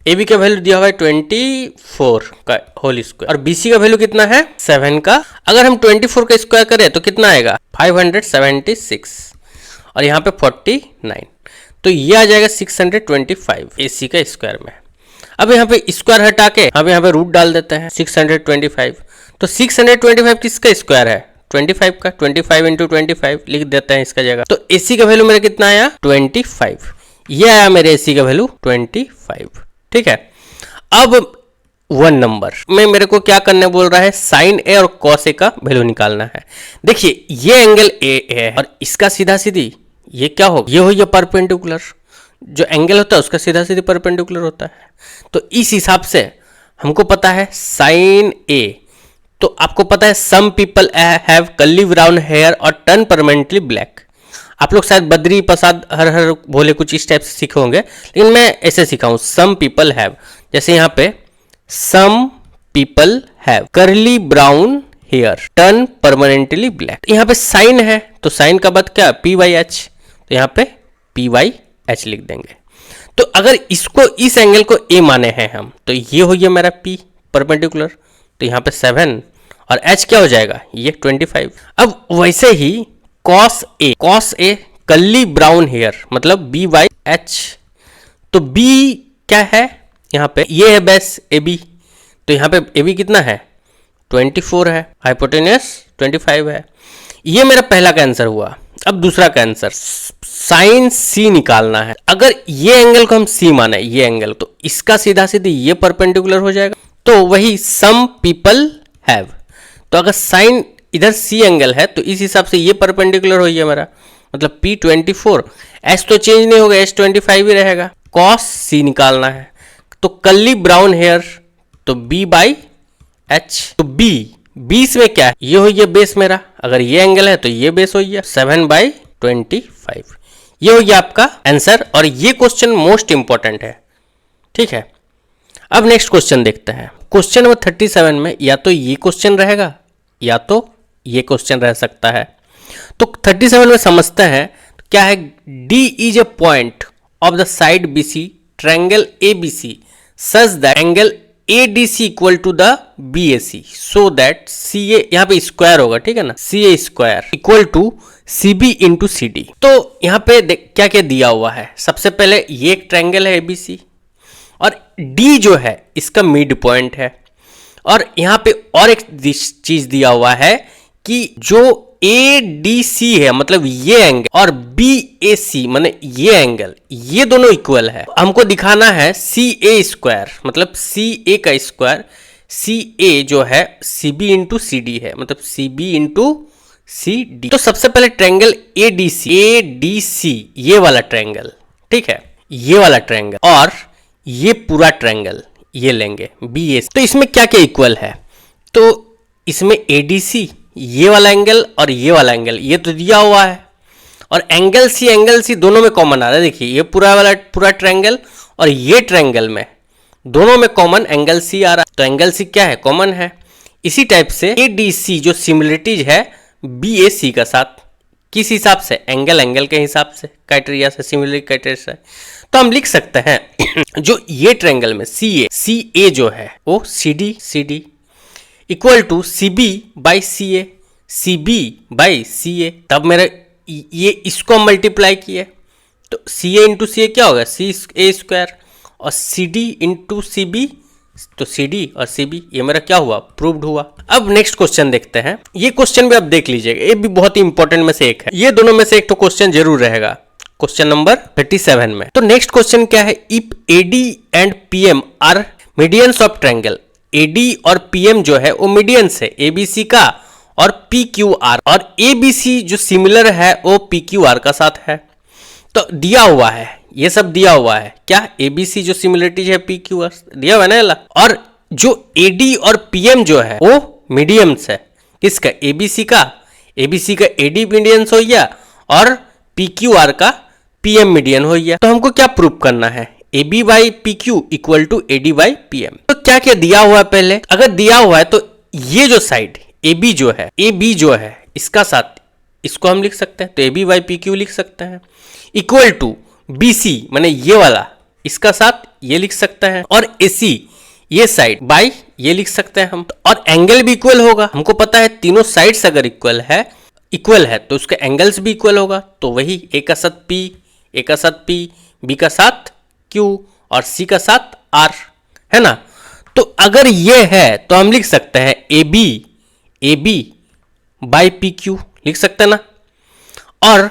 ए बी का वैल्यू दिया हुआ है 24 का होल स्क्वायर, और बी सी का वैल्यू कितना है 7 का। अगर हम 24 का स्क्वायर करें तो कितना आएगा 576, और यहाँ पे 49, तो ये आ जाएगा 625 ए सी का स्क्वायर में। अब यहाँ पे स्क्वायर हटा के हम यहाँ पे रूट डाल देते हैं 625। तो 625 किसका स्क्वायर है 25 का, 25 × 25 लिख देते हैं इसका जगह। तो ए सी का वैल्यू मेरा कितना आया 25, ये आया मेरे ए सी का वैल्यू 25। ठीक है। अब 1 नंबर में मेरे को क्या करने बोल रहा है, साइन ए और कॉस ए का वैल्यू निकालना है। देखिए ये एंगल ए है और इसका सीधा सीधी ये क्या होगा, ये हो गया परपेंडिकुलर। जो एंगल होता है उसका सीधा सीधी परपेंडिकुलर होता है। तो इस हिसाब से हमको पता है साइन ए, तो आपको पता है some people have curly brown hair और टर्न परमानेंटली ब्लैक। आप लोग शायद बद्री प्रसाद हर हर भोले कुछ इस टाइप से सीखे होंगे, लेकिन मैं ऐसे सीखा हूं सम पीपल हैव। जैसे यहाँ पे some people have curly brown hair turn permanently black. यहाँ पे साइन है तो साइन का बाद क्या PYH, तो यहाँ पे PYH लिख देंगे। तो अगर इसको इस एंगल को ए माने हैं हम, तो ये हो गया मेरा P परपेंडिकुलर, तो यहाँ पे 7 और H क्या हो जाएगा ये 25। अब वैसे ही cos A curly brown hair मतलब BYH, तो B क्या है यहाँ पे, ये है बेस AB, तो यहाँ पे AB कितना है 24 है, हाइपोटेन्यूस 25 है। ये मेरा पहला का आंसर हुआ। अब दूसरा का आंसर साइन C निकालना है। अगर ये एंगल को हम C माने, ये एंगल, तो इसका सीधा सीधी ये परपेंडिकुलर हो जाएगा, तो वही सम पीपल हैव। तो अगर साइन इधर C एंगल है तो इस हिसाब से ये परपेंडिकुलर हो गया मेरा, मतलब P24, H तो चेंज नहीं होगा, H25 ही रहेगा। कॉस C निकालना है, तो कर्ली ब्राउन हेयर तो B/H, तो B में क्या है, ये हो गया बेस मेरा। अगर ये एंगल है तो ये बेस हो गया 7/25। ये हो गया आपका आंसर, और ये क्वेश्चन मोस्ट इंपॉर्टेंट है। ठीक है। अब नेक्स्ट क्वेश्चन देखते हैं। क्वेश्चन नंबर 37 में या तो ये क्वेश्चन रहेगा या तो ये क्वेश्चन रह सकता है। तो 37 में समझते हैं क्या है, D is a point of the side BC triangle ABC such that angle ADC equal to the BAC so that CA, यहाँ पे स्क्वायर होगा, ठीक है ना, CA square equal to CB into CD। तो यहाँ पे क्या क्या दिया हुआ है, सबसे पहले ये एक ट्रायंगल है ABC और D जो है इसका मिड पॉइंट है, और यहाँ पे और एक चीज दिया हुआ है कि जो ADC है मतलब ये एंगल और BAC माने ये एंगल, ये दोनों इक्वल है। हमको दिखाना है CA स्क्वायर मतलब CA का स्क्वायर, CA जो है CB इंटू CD है मतलब CB इंटू CD। तो सबसे पहले ट्रायंगल ADC ये वाला ट्रायंगल, ठीक है, ये वाला ट्रायंगल और ये पूरा ट्रायंगल ये लेंगे BAC। तो इसमें क्या क्या इक्वल है, तो इसमें ADC ये वाला एंगल और ये वाला एंगल ये तो दिया हुआ है, और एंगल C दोनों में कॉमन आ रहा है। देखिए ये पूरा ट्रायंगल और ये ट्रायंगल में दोनों में कॉमन एंगल C आ रहा है, तो एंगल C क्या है कॉमन है। इसी टाइप से ADC जो सिमिलरिटीज है BAC का साथ, किस हिसाब से, एंगल के हिसाब से, क्राइटेरिया से, सिमिलरिटी क्राइटेरिया से। तो हम लिख सकते हैं जो ये ट्रायंगल में CA जो है वो CD, equal to C B by C A, C B by C A. तब मेरा ये इसको मल्टीप्लाई किए तो सी ए इंटू सी ए क्या होगा, सी ए स्क्वायर, और C D into C B, तो सी डी और सी बी, ये मेरा क्या हुआ, प्रूव्ड हुआ। अब नेक्स्ट क्वेश्चन देखते हैं। ये क्वेश्चन भी आप देख लीजिएगा, ये भी बहुत ही इंपॉर्टेंट में से एक है। ये दोनों में से एक तो क्वेश्चन जरूर रहेगा क्वेश्चन नंबर 37 में। तो नेक्स्ट क्वेश्चन क्या है, if AD and PM are medians of triangle. AD और पीएम जो है वो मीडियंस है एबीसी का और पी क्यू आर, और एबीसी जो सिमिलर है वो पी क्यू आर का साथ है। तो दिया हुआ है, ये सब दिया हुआ है क्या, एबीसी जो सिमिलरिटीज है पी क्यू आर दिया हुआ है ना, और जो एडी और पीएम जो है वो मीडियम्स है किसका, एबीसी का। एबीसी का एडी मीडियंस हो गया और पी क्यू आर का पीएम मीडियन हो गया। तो हमको क्या प्रूव करना है, A B by P Q equal to A D by P M. तो क्या क्या दिया हुआ है पहले, अगर दिया हुआ है तो ये जो साइड ए बी जो है, ए बी जो है इसका साथ इसको हम लिख सकते हैं, तो A B by P Q लिख सकते हैं, इक्वल टू बी सी माने ये वाला इसका साथ ये लिख सकते हैं, और ए सी ये साइड बाई ये लिख सकते हैं हम, और एंगल भी इक्वल होगा। हमको पता है तीनों साइड्स अगर इक्वल है तो उसके एंगल्स भी इक्वल होगा। तो वही ए का साथ पी, ए का साथ पी, बी का साथ क्यू और सी का साथ आर, है ना। तो अगर ये है तो हम लिख सकते हैं A B by P Q लिख सकते हैं ना, और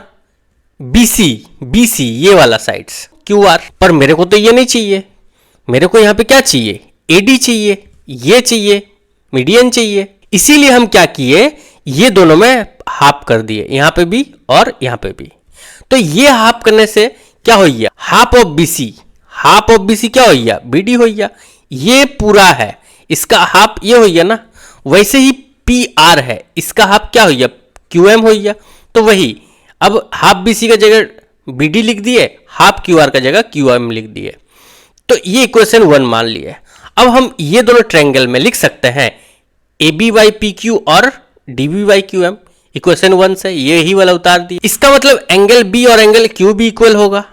बी सी ये वाला साइड्स क्यू आर। पर मेरे को तो ये नहीं चाहिए, मेरे को यहां पे क्या चाहिए, एडी चाहिए, ये चाहिए, मीडियन चाहिए। इसीलिए हम क्या किए, ये दोनों में हाफ कर दिए, यहां पे भी और यहां पे भी। तो ये हाफ करने से क्या हो गया, हाफ ऑफ बीसी क्या हो गया, बीडी हो गया। ये पूरा है, इसका हाफ ये हो गया ना। वैसे ही पी आर है, इसका हाफ क्या हो गया, क्यू एम हो गया। तो वही अब हाफ बीसी का जगह बीडी लिख दिए, हाफ क्यू आर का जगह क्यू एम लिख दिए। तो ये इक्वेशन 1 मान लिए। अब हम ये दोनों ट्रायंगल में लिख सकते हैं A B by P Q और D B by Q M. Equation 1 से ये ही वाला उतार दिए। इसका मतलब एंगल बी और एंगल क्यू भी इक्वल होगा,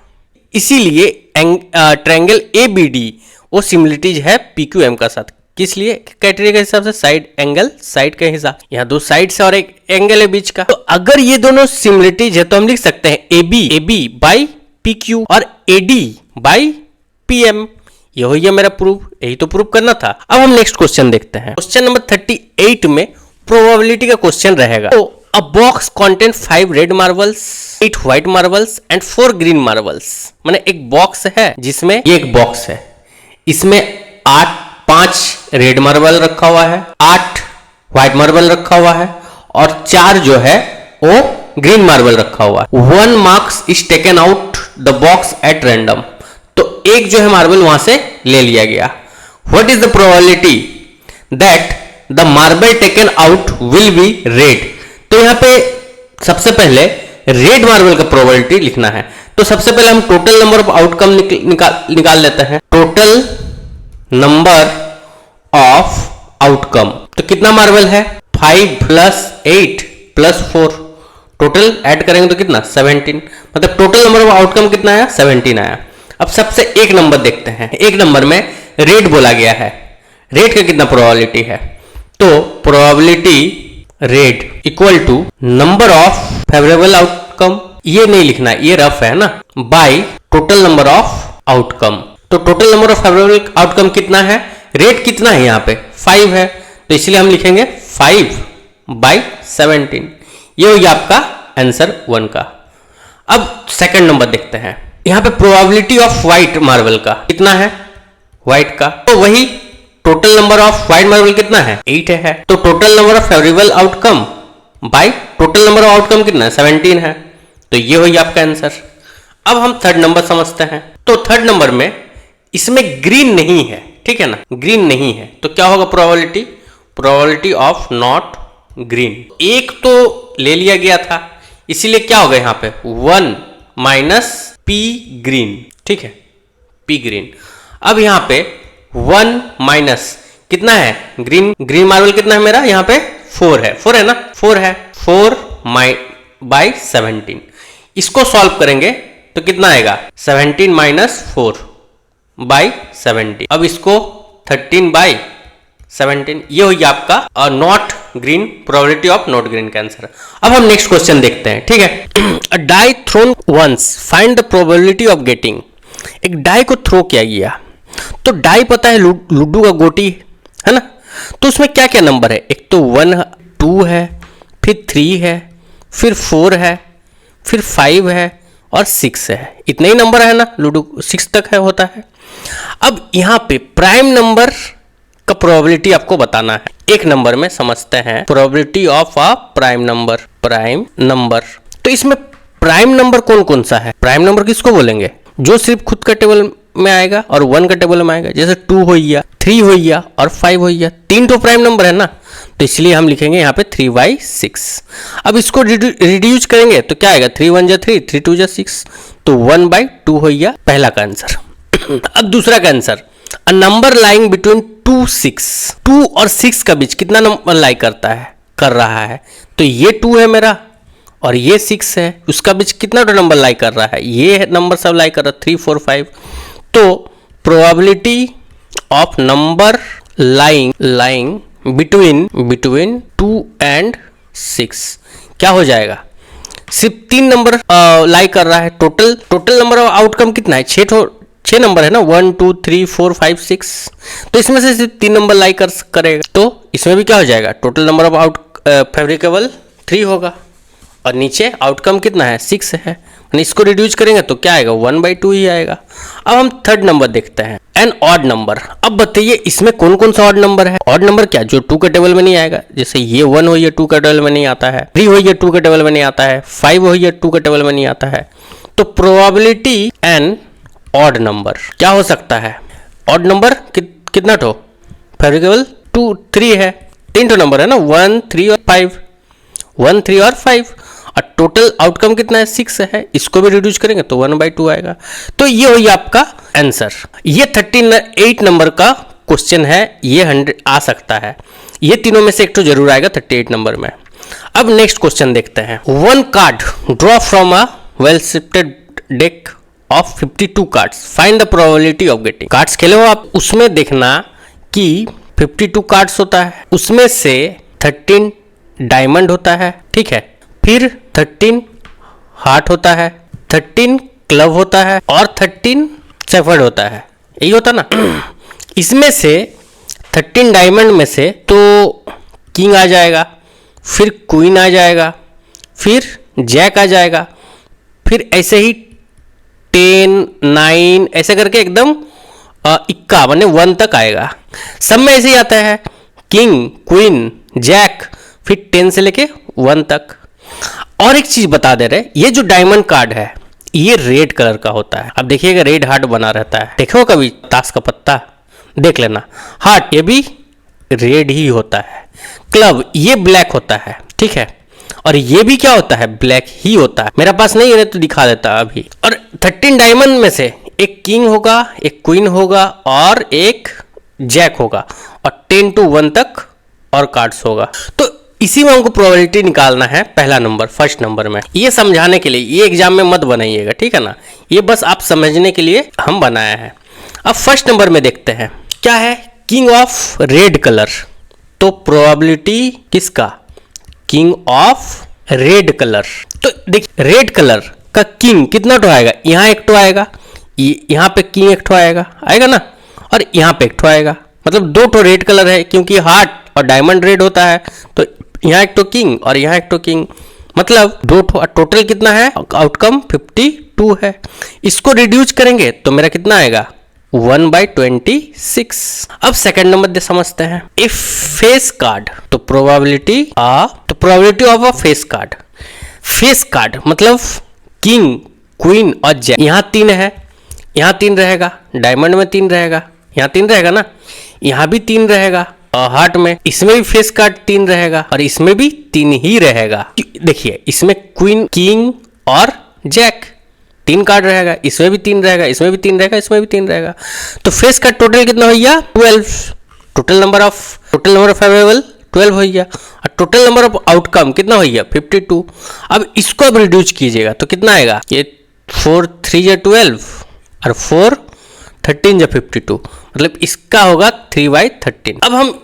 इसीलिए ट्रायंगल ए बी डी वो सिमिलरिटीज है पी क्यू एम का साथ। किस लिए, क्राइटेरिया के हिसाब से, साइड एंगल साइड के हिसाब, यहाँ दो साइड से और एक एंगल है बीच का। तो अगर ये दोनों सिमिलरिटीज है तो हम लिख सकते हैं A B by P Q और A D by P M. ये हो गया मेरा प्रूफ, यही तो प्रूफ करना था। अब हम नेक्स्ट क्वेश्चन देखते हैं। क्वेश्चन नंबर 38 में प्रोबेबिलिटी का क्वेश्चन रहेगा। तो अ box content 5 red marbles, 8 white marbles and 4 green marbles. माने एक बॉक्स है जिसमें, ये एक बॉक्स है, इसमें 5 रेड मार्बल रखा हुआ है, 8 व्हाइट मार्बल रखा हुआ है और 4 जो है वो ग्रीन मार्बल रखा हुआ है। 1 marks is taken out the box at random. तो एक जो है मार्बल वहां से ले लिया गया। What is the probability that the marble taken out will be red. तो यहां पे सबसे पहले रेड मार्बल का प्रोबेबिलिटी लिखना है। तो सबसे पहले हम टोटल नंबर ऑफ आउटकम निकाल लेते हैं। टोटल नंबर ऑफ आउटकम, तो कितना मार्बल है, 5 प्लस 8 प्लस 4, टोटल ऐड करेंगे तो कितना, 17। मतलब टोटल नंबर ऑफ आउटकम कितना आया, 17 आया। अब सबसे एक नंबर देखते हैं। एक नंबर में रेड बोला गया है, रेड का कितना प्रोबेबिलिटी है, तो probability red equal to number of favourable outcome, ये नहीं लिखना, ये रफ है ना, by total number of outcome. तो total number of favourable outcome कितना है, रेट कितना है, यहाँ पे 5 है, तो इसलिए हम लिखेंगे 5 बाई 17। ये हो गया आपका आंसर 1 का। अब सेकंड नंबर देखते हैं। यहाँ पे प्रोबेबिलिटी ऑफ व्हाइट मार्बल का कितना है, व्हाइट का, तो वही total number of white marble कितना है, 8 है। तो total number of favourable outcome by total number of outcome कितना है, 17 है। तो ये हो गया आपका आंसर। अब हम थर्ड नंबर समझते हैं। तो थर्ड नंबर में इसमें ग्रीन नहीं है, ठीक है ना, ग्रीन नहीं है, तो क्या होगा प्रोबेबिलिटी ऑफ नॉट ग्रीन। एक तो ले लिया गया था, इसीलिए क्या होगा यहाँ पे 1 माइनस पी ग्रीन, ठीक है, पी ग्रीन। अब यहाँ पे 1 माइनस कितना है, ग्रीन मार्बल कितना है मेरा, यहाँ पे 4 है ना, 4 है, 4 बाई 17। इसको सॉल्व करेंगे तो कितना आएगा, 17 माइनस 4 बाई 17। अब इसको 13 बाई 17। ये हुई आपका not green, probability of not green का आंसर। अब हम नेक्स्ट क्वेश्चन देखते हैं, ठीक है। A die thrown once, find the probability of getting. एक डाई को थ्रो किया गया, तो डाई पता है लूडो का गोटी है ना, तो उसमें क्या क्या नंबर है? एक तो 1 2 है, फिर 3 है, फिर 4 है, फिर 5 है और 6 है। इतने ही नंबर है ना, लूडो 6 तक है होता है। अब यहाँ पे प्राइम नंबर का प्रोबेबिलिटी आपको बताना है। एक नंबर में समझते हैं probability of a prime number. Prime number, तो इसमें प्राइम नंबर कौन कौन सा है? प्राइम नंबर किसको बोलेंगे? जो सिर्फ खुद का टेबल में आएगा और 1 का टेबल में आएगा, जैसे 2 हो गया, 3 हो गया और 5 हो गया। 3 तो प्राइम नंबर है ना, तो इसलिए हम लिखेंगे यहाँ पे 3/6। अब इसको रिड्यूस करेंगे तो क्या आएगा? 3 1 जा 3, 3 2 जा 6, तो 1/2 हो गया पहला का आंसर। अब दूसरा का answer, a number lying between 2 6, 2 और 6 का बीच कितना नंबर लाई कर रहा है? तो ये 2 है मेरा और ये 6 है, उसका बीच कितना तो नंबर लाई कर रहा है? ये नंबर सब लाई कर रहा है 3 4 5। तो probability of number lying between 2 and 6 क्या हो जाएगा? सिर्फ 3 नंबर लाई कर रहा है। टोटल नंबर ऑफ आउटकम कितना है? 6 नंबर है ना, 1 2 3 4 5 6। तो इसमें से सिर्फ 3 नंबर लाई करेगा, तो इसमें भी क्या हो जाएगा? टोटल नंबर ऑफ फेवरेबल 3 होगा और नीचे आउटकम कितना है? 6 है। इसको रिड्यूस करेंगे तो क्या आएगा? 1/2 ही आएगा। अब हम थर्ड नंबर देखते हैं, एन ऑड नंबर। अब बताइए इसमें कौन कौन सा ऑड नंबर है? ऑड नंबर क्या? जो 2 के टेबल में नहीं आएगा, जैसे ये 1 हो, ये 2 के टेबल में नहीं आता है, 3 हो, ये 2 के टेबल में नहीं आता है, 5 हो, ये 2 के टेबल में नहीं आता है। तो प्रोबेबिलिटी एन ऑड नंबर क्या हो सकता है? ऑड नंबर कितना ठो? फेवरेबल 2 3 है, 3 ठो नंबर है ना, 1 3 और 5, 1 3 और 5, और टोटल आउटकम कितना है? 6 है। इसको भी रिड्यूस करेंगे तो 1/2 आएगा। तो ये हुई आपका आंसर। ये 38 नंबर का क्वेश्चन है, ये 100 आ सकता है। ये तीनों में से एक तो जरूर आएगा 38 नंबर में। अब नेक्स्ट क्वेश्चन देखते हैं। 1 card draw from a well shifted deck of 52 cards, find the probability of getting. Cards खेले हो आप, उसमें देखना कि 52 कार्ड्स होता है, उसमें से 13 डायमंड होता है, ठीक है, फिर 13 हार्ट होता है, 13 क्लब होता है और 13 सेफर्ड होता है। यही होता ना। इसमें से 13 डायमंड में से तो किंग आ जाएगा, फिर क्वीन आ जाएगा, फिर जैक आ जाएगा, फिर ऐसे ही 10 9 ऐसे करके एकदम इक्का माने 1 तक आएगा। सब में ऐसे ही आता है, किंग क्वीन जैक, फिर 10 से लेके 1 तक। और एक चीज बता दे रहे, ये जो डायमंड कार्ड है ये रेड कलर का होता है। अब देखिएगा रेड हार्ट बना रहता है, देखो कभी ताश का पत्ता देख लेना, हार्ट ये भी रेड ही होता है। क्लब ये ब्लैक होता है, ठीक है, और ये भी क्या होता है? ब्लैक ही होता है। मेरा पास नहीं है तो दिखा देता अभी। और 13 डायमंड में से एक किंग होगा, एक क्वीन होगा और एक जैक होगा, और 10 to 1 तक और कार्ड्स होगा। तो इसी में हमको प्रोबेबिलिटी निकालना है पहला नंबर, फर्स्ट नंबर में। ये समझाने के लिए, ये एग्जाम में मत बनाइएगा, ठीक है ना, ये बस आप समझने के लिए हम बनाया है। अब फर्स्ट नंबर में देखते हैं क्या है? King of red colour. तो प्रोबेबिलिटी किसका? King of red colour. तो देखिए रेड कलर का किंग कितना टो आएगा? यहाँ एक टो आएगा, यहाँ पे किंग एक टो आएगा ना, और यहाँ पे एक टो आएगा। मतलब 2 टो रेड कलर है, क्योंकि हार्ट और डायमंड रेड होता है, तो यहाँ एक तो किंग और यहाँ एक तो किंग, मतलब 2 टोटल कितना है? आउटकम 52 है। इसको रिड्यूस करेंगे तो मेरा कितना आएगा? 1/26। अब सेकंड नंबर दे समझते हैं। इफ फेस कार्ड, तो probability of a face card. Face card मतलब किंग क्वीन और जैक। यहाँ 3 है, यहाँ 3 रहेगा, डायमंड में 3 रहेगा, यहाँ 3 रहेगा ना, यहाँ भी 3 रहेगा, हार्ट में इसमें भी फेस कार्ड 3 रहेगा और इसमें भी 3 ही रहेगा। देखिए इसमें क्वीन किंग और जैक 3 कार्ड रहेगा, इसमें भी 3 रहेगा, इसमें भी 3 रहेगा, इसमें भी 3 रहेगा। तो फेस कार्ड टोटल कितना हो गया? 12। टोटल नंबर ऑफ फेवरेबल 12 हो गया, और टोटल नंबर ऑफ आउटकम कितना हो गया? 52। अब इसको अब रिड्यूस कीजिएगा तो कितना आएगा? ये 4 3 या 12 और 4 13 या 52, मतलब इसका होगा 3/13। अब हम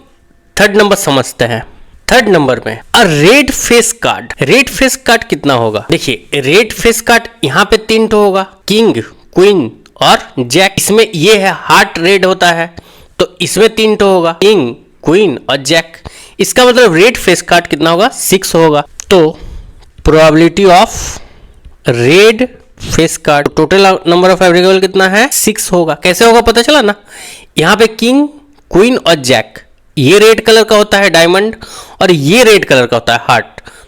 थर्ड नंबर समझते हैं। थर्ड नंबर में a red face card. Red face card कितना होगा? देखिए रेड फेस कार्ड यहाँ पे 3 तो होगा, किंग, क्वीन और जैक। इसमें ये है हार्ट रेड होता है, तो इसमें 3 तो होगा, किंग, क्वीन और जैक। इसका मतलब रेड फेस कार्ड कितना होगा? 6 होगा। तो probability of red face card, total number of एवरीगेबल कितना है? 6 होगा। कैसे होगा पता चला ना? यहाँ पे किंग, क्वीन और जैक, ये रेड कलर का होता है डायमंड और ये रेड कलर का होता है हार्ट,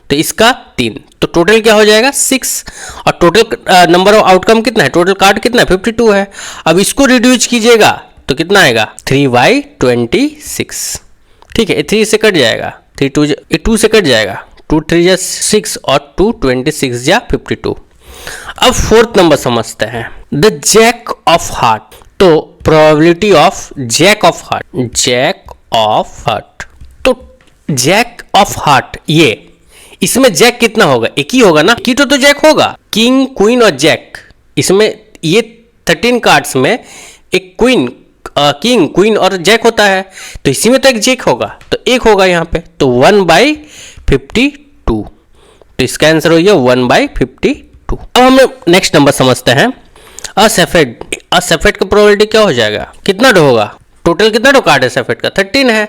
तो इसका 3, तो टोटल क्या हो जाएगा? 6। और टोटल नंबर ऑफ आउटकम कितना है? टोटल कार्ड कितना है? 52 है। अब इसको रिड्यूस कीजिएगा तो कितना आएगा? 3/26। ठीक है, 3 से कट जाएगा, 2 से कट जाएगा, 2 3 जा 6 और 2 26 जा 52। अब फोर्थ नंबर समझते हैं, द जैक ऑफ हार्ट। तो probability of jack of heart, jack of heart, तो जैक ऑफ हार्ट ये, इसमें जैक कितना होगा? एक ही होगा ना, एक ही तो जैक होगा, किंग, क्वीन और जैक। इसमें ये 13 कार्ड्स में एक क्वीन, किंग, क्वीन और जैक होता है, तो इसी में तो एक जैक होगा, तो एक होगा यहाँ पे, तो 1/52। तो इसका आंसर हो गया 1/52। अब हम नेक्स्ट नंबर समझते हैं, असेफेड। असेफेड का प्रोबेबिलिटी क्या हो जाएगा? कितना डो होगा? टोटल कितना डो कार्ड है सेफेड का? 13 है,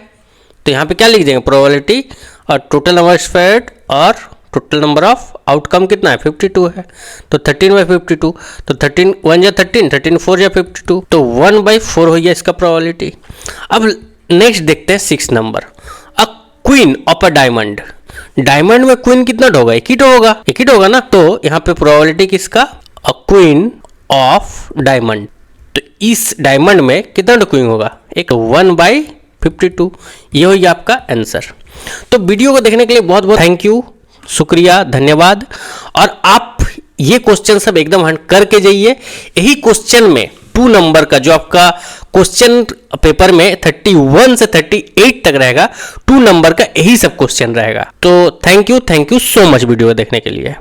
तो यहाँ पे क्या लिख देंगे? प्रोबेबिलिटी और टोटल नंबर सेफेड और टोटल नंबर ऑफ आउटकम कितना है? 52 है, तो 13/52। तो 13 1 जा 13, 13 4 जा 52, तो 1/4 हो गया इसका प्रोबेबिलिटी। अब नेक्स्ट देखते हैं 6 number, a queen of a diamond. Diamond में क्वीन कितना होगा? एक ही होगा, एक ही होगा ना, तो यहाँ पे प्रोबेबिलिटी किसका? A queen of diamond. तो इस डायमंड में कितना क्वीन होगा? एक 1/52। ये हो गया आपका आंसर। तो वीडियो को देखने के लिए बहुत बहुत थैंक यू, शुक्रिया, धन्यवाद। और आप ये क्वेश्चन सब एकदम हंड करके जाइए। यही क्वेश्चन में 2 नंबर का जो आपका क्वेश्चन पेपर में 31 से 38 तक रहेगा, 2 नंबर का यही सब क्वेश्चन रहेगा। तो thank you so much video देखने के लिए।